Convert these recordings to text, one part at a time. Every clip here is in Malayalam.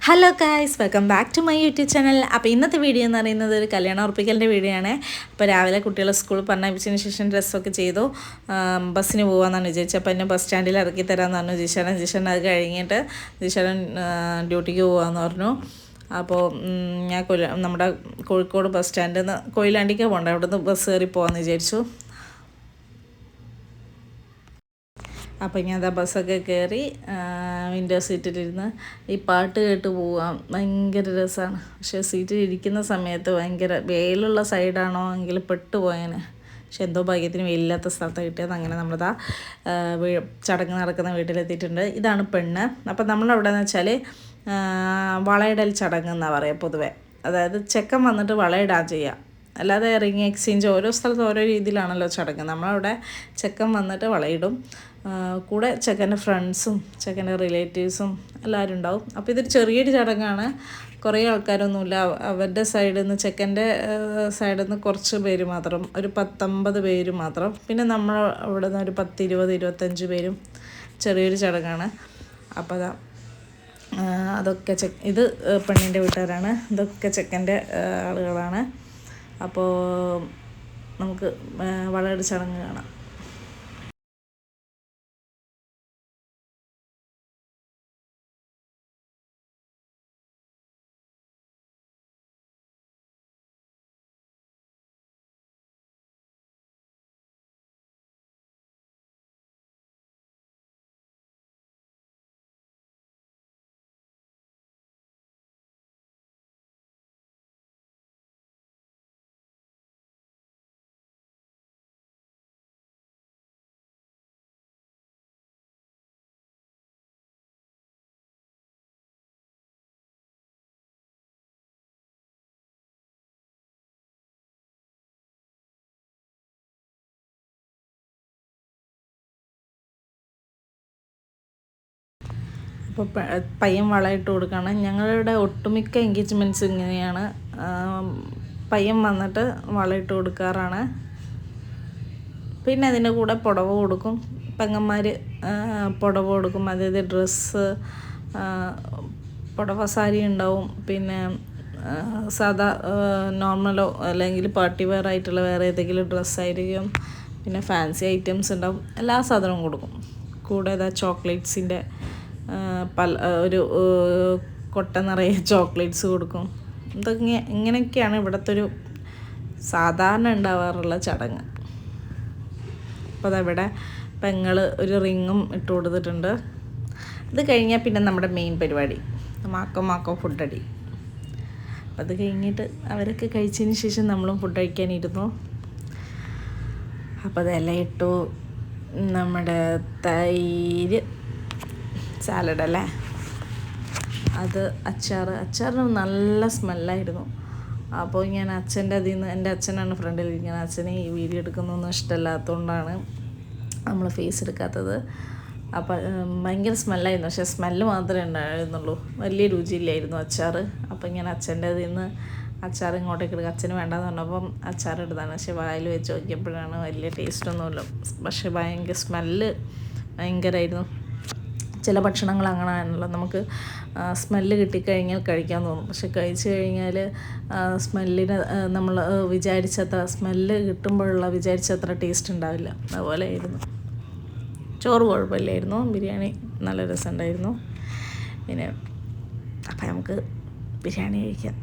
Hello guys, welcome back to my YouTube channel. അപ്പോൾ ഇന്നത്തെ വീഡിയോ എന്ന് പറയുന്നത് ഒരു കല്യാണം ഉറപ്പിക്കലിൻ്റെ വീഡിയോ ആണ്. അപ്പോൾ രാവിലെ കുട്ടികളെ സ്കൂളിൽ പറഞ്ഞയച്ചതിന് ശേഷം ഡ്രസ്സൊക്കെ ചെയ്തു ബസ്സിന് പോകാമെന്നാണ് വിചാരിച്ചത്. അപ്പോൾ എന്നെ ബസ് സ്റ്റാൻഡിൽ ഇറക്കി തരാമെന്ന് പറഞ്ഞു ജിഷേൻ അത് കഴിഞ്ഞിട്ട് ജിഷേൻ ഡ്യൂട്ടിക്ക് പോകാമെന്ന് പറഞ്ഞു. അപ്പോൾ ഞാൻ നമ്മുടെ കോഴിക്കോട് ബസ് സ്റ്റാൻഡിൽ നിന്ന് കൊയിലാണ്ടിക്ക് പോകണ്ട, അവിടെ നിന്ന് ബസ് കയറി പോകാമെന്ന് വിചാരിച്ചു. അപ്പോൾ ഞാൻ അതാ ബസ്സൊക്കെ കയറി വിൻഡോ സീറ്റിലിരുന്ന് ഈ പാട്ട് കേട്ട് പോവാം, ഭയങ്കര രസമാണ്. പക്ഷേ സീറ്റിൽ ഇരിക്കുന്ന സമയത്ത് ഭയങ്കര വെയിലുള്ള സൈഡാണോ എങ്കിൽ പെട്ടുപോയേനെ. പക്ഷെ എന്തോ ഭാഗ്യത്തിന് വെയിലില്ലാത്ത സ്ഥലത്ത് കിട്ടിയത്. അങ്ങനെ നമ്മളിതാ ചടങ്ങ് നടക്കുന്ന വീട്ടിലെത്തിയിട്ടുണ്ട്. ഇതാണ് പെണ്ണ്. അപ്പം നമ്മളവിടെയെന്ന് വെച്ചാൽ വളയിടൽ ചടങ്ങ് എന്നാണ് പറയുക പൊതുവെ. അതായത് ചെക്കൻ വന്നിട്ട് വളയിടാൻ ചെയ്യുക, അല്ലാതെ റിങ് എക്സ്ചേഞ്ച് ഓരോ സ്ഥലത്ത് ഓരോ രീതിയിലാണല്ലോ ചടങ്ങ്. നമ്മളവിടെ ചെക്കൻ വന്നിട്ട് വളയിടും, കൂടെ ചെക്കൻ്റെ ഫ്രണ്ട്സും ചെക്കൻ്റെ റിലേറ്റീവ്സും എല്ലാവരും ഉണ്ടാവും. അപ്പോൾ ഇതൊരു ചെറിയൊരു ചടങ്ങാണ്, കുറേ ആൾക്കാരൊന്നുമില്ല. അവരുടെ സൈഡിൽ നിന്ന് ചെക്കൻ്റെ സൈഡിൽ നിന്ന് കുറച്ച് പേര് മാത്രം, ഒരു 10-50 പേര് മാത്രം. പിന്നെ നമ്മൾ അവിടെ നിന്ന് ഒരു 10-20-25 പേരും. ചെറിയൊരു ചടങ്ങാണ്. അപ്പോൾ അതൊക്കെ ഇത് പെണ്ണിൻ്റെ വീട്ടുകാരാണ്, ഇതൊക്കെ ചെക്കൻ്റെ ആളുകളാണ്. അപ്പോൾ നമുക്ക് വളയുടെ ചടങ്ങ് കാണാം. അപ്പോൾ പയ്യൻ വളയിട്ട് കൊടുക്കുകയാണ്. ഞങ്ങളുടെ ഒട്ടുമിക്ക എൻഗേജ്മെൻറ്റ്സ് ഇങ്ങനെയാണ്. പയ്യൻ വന്നിട്ട് വളയിട്ട് കൊടുക്കാറാണ്. പിന്നെ അതിൻ്റെ കൂടെ പുടവ കൊടുക്കും, പെങ്ങന്മാർ പുടവ കൊടുക്കും. അതായത് ഡ്രസ്സ്, പുടവ സാരി ഉണ്ടാവും, പിന്നെ സാധാ നോർമലോ അല്ലെങ്കിൽ പാർട്ടി വെയർ ആയിട്ടുള്ള വേറെ ഏതെങ്കിലും ഡ്രസ്സായിരിക്കും. പിന്നെ ഫാൻസി ഐറ്റംസ് ഉണ്ടാവും, എല്ലാ സാധനവും കൊടുക്കും. കൂടെ ചോക്ലേറ്റ്സിൻ്റെ ഒരു കൊട്ട നിറയെ ചോക്ലേറ്റ്സ് കൊടുക്കും. ഇങ്ങനെയൊക്കെയാണ് ഇവിടുത്തെ ഒരു സാധാരണ ഉണ്ടാവാറുള്ള ചടങ്ങ്. അപ്പോൾ അതവിടെ പെങ്ങൾ ഒരു റിങ്ങും ഇട്ട് കൊടുത്തിട്ടുണ്ട്. അത് കഴിഞ്ഞാൽ പിന്നെ നമ്മുടെ മെയിൻ പരിപാടി മാക്കം ഫുഡടി. അപ്പം അത് കഴിഞ്ഞിട്ട് അവരൊക്കെ കഴിച്ചതിന് ശേഷം നമ്മളും ഫുഡ് കഴിക്കാനിരുന്നു. അപ്പോൾ അതെല്ലാം ഇട്ടു. നമ്മുടെ തൈര്, സാലഡ് അല്ലേ, അത് അച്ചാറിന് നല്ല സ്മെല്ലായിരുന്നു. അപ്പോൾ ഞാൻ അച്ഛൻ്റെ അതിൽ നിന്ന്, എൻ്റെ അച്ഛനാണ് ഫ്രണ്ടിലിരിക്കുന്നത്, അച്ഛന് ഈ വീഡിയോ എടുക്കുന്നൊന്നും ഇഷ്ടമല്ലാത്തതുകൊണ്ടാണ് നമ്മൾ ഫേസ് എടുക്കാത്തത്. അപ്പോൾ ഭയങ്കര സ്മെല്ലായിരുന്നു. പക്ഷേ സ്മെല്ല് മാത്രമേ ഉണ്ടായിരുന്നുള്ളൂ, വലിയ രുചിയില്ലായിരുന്നു അച്ചാർ. അപ്പോൾ ഞാൻ അച്ഛൻ്റെ അതിൽ നിന്ന് അച്ചാർ ഇങ്ങോട്ടേക്ക് എടുക്കുക. അച്ഛന് വേണ്ടാന്ന് പറഞ്ഞപ്പം അച്ചാർ എടുത്താണ്. പക്ഷേ വായിൽ വെച്ച് നോക്കിയപ്പോഴാണ് വലിയ ടേസ്റ്റൊന്നുമില്ല. പക്ഷേ ഭയങ്കര സ്മെല്ല് ഭയങ്കരമായിരുന്നു. ചില ഭക്ഷണങ്ങൾ അങ്ങനെ ആണല്ലോ, നമുക്ക് സ്മെല്ല് കിട്ടിക്കഴിഞ്ഞാൽ കഴിക്കാൻ തോന്നും. പക്ഷെ കഴിച്ചു കഴിഞ്ഞാൽ സ്മെല്ലിന് നമ്മൾ വിചാരിച്ചത്ര സ്മെല്ല് കിട്ടുമ്പോഴുള്ള വിചാരിച്ചത്ര ടേസ്റ്റ് ഉണ്ടാവില്ല. അതുപോലെ ആയിരുന്നു. ചോറ് കുഴപ്പമില്ലായിരുന്നു, ബിരിയാണി നല്ല രസമുണ്ടായിരുന്നു. പിന്നെ അപ്പം നമുക്ക് ബിരിയാണി കഴിക്കാം.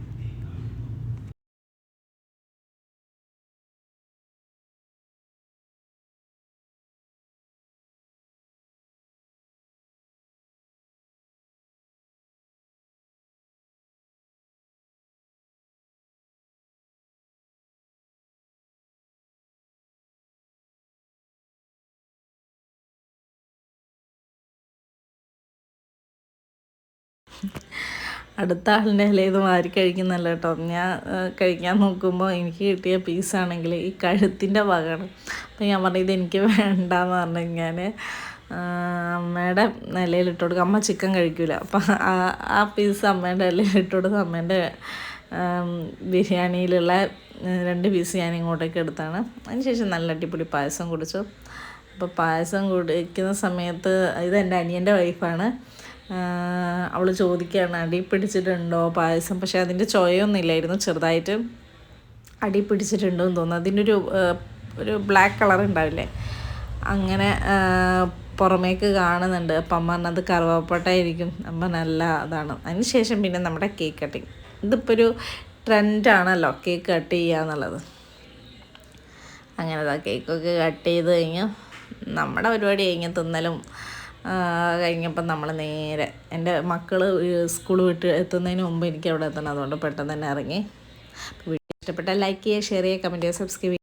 അടുത്ത ആളിൻ്റെ ഇലയിൽ വാരി കഴിക്കുന്നല്ല കേട്ടോ. ഞാൻ കഴിക്കാൻ നോക്കുമ്പോൾ എനിക്ക് കിട്ടിയ പീസാണെങ്കിൽ ഈ കഴുത്തിൻ്റെ ഭാഗമാണ്. അപ്പോൾ ഞാൻ പറഞ്ഞു ഇതെനിക്ക് വേണ്ടാന്ന് പറഞ്ഞു ഞാൻ അമ്മയുടെ ഇലയിലിട്ട് കൊടുക്കും. അമ്മ ചിക്കൻ കഴിക്കില്ല, അപ്പം ആ പീസ് അമ്മേൻ്റെ ഇലയിലിട്ട് കൊടുത്ത് അമ്മേൻ്റെ ബിരിയാണിയിലുള്ള 2 പീസ് ഞാൻ ഇങ്ങോട്ടേക്ക് എടുത്താണ്. അതിനുശേഷം നല്ല അടിപൊളി പായസം കുടിച്ചു. അപ്പോൾ പായസം കുടിക്കുന്ന സമയത്ത്, ഇതെൻ്റെ അനിയൻ്റെ വൈഫാണ്, അവൾ ചോദിക്കുകയാണ് അടി പിടിച്ചിട്ടുണ്ടോ പായസം. പക്ഷേ അതിൻ്റെ ചൊയൊന്നും ഇല്ലായിരുന്നു, ചെറുതായിട്ട് അടി പിടിച്ചിട്ടുണ്ടോ എന്ന് തോന്നുന്നു. അതിൻ്റെ ഒരു ബ്ലാക്ക് കളർ ഉണ്ടാവില്ലേ, അങ്ങനെ പുറമേക്ക് കാണുന്നുണ്ട്. അപ്പം അമ്മ പറഞ്ഞത് കറുവാപ്പട്ടയായിരിക്കും. അമ്മ നല്ല അതാണ്. അതിന് ശേഷം പിന്നെ നമ്മുടെ കേക്ക് കട്ടിങ്. ഇതിപ്പോൾ ഒരു ട്രെൻഡാണല്ലോ കേക്ക് കട്ട് ചെയ്യുക എന്നുള്ളത്. അങ്ങനെ കേക്കൊക്കെ കട്ട് ചെയ്ത് കഴിഞ്ഞ് നമ്മുടെ പരിപാടി കഴിഞ്ഞ് തിന്നലും കഴിഞ്ഞപ്പം നമ്മൾ നേരെ എൻ്റെ മക്കൾ സ്കൂൾ വിട്ട് എത്തുന്നതിന് മുമ്പ് എനിക്ക് അവിടെ എത്തണം. അതുകൊണ്ട് പെട്ടെന്ന് തന്നെ ഇറങ്ങി. വീഡിയോ ഇഷ്ടപ്പെട്ടാൽ ലൈക്ക് ചെയ്യുക, ഷെയർ ചെയ്യുക, കമൻറ്റ് ചെയ്യുക, സബ്സ്ക്രൈബ് ചെയ്യുക.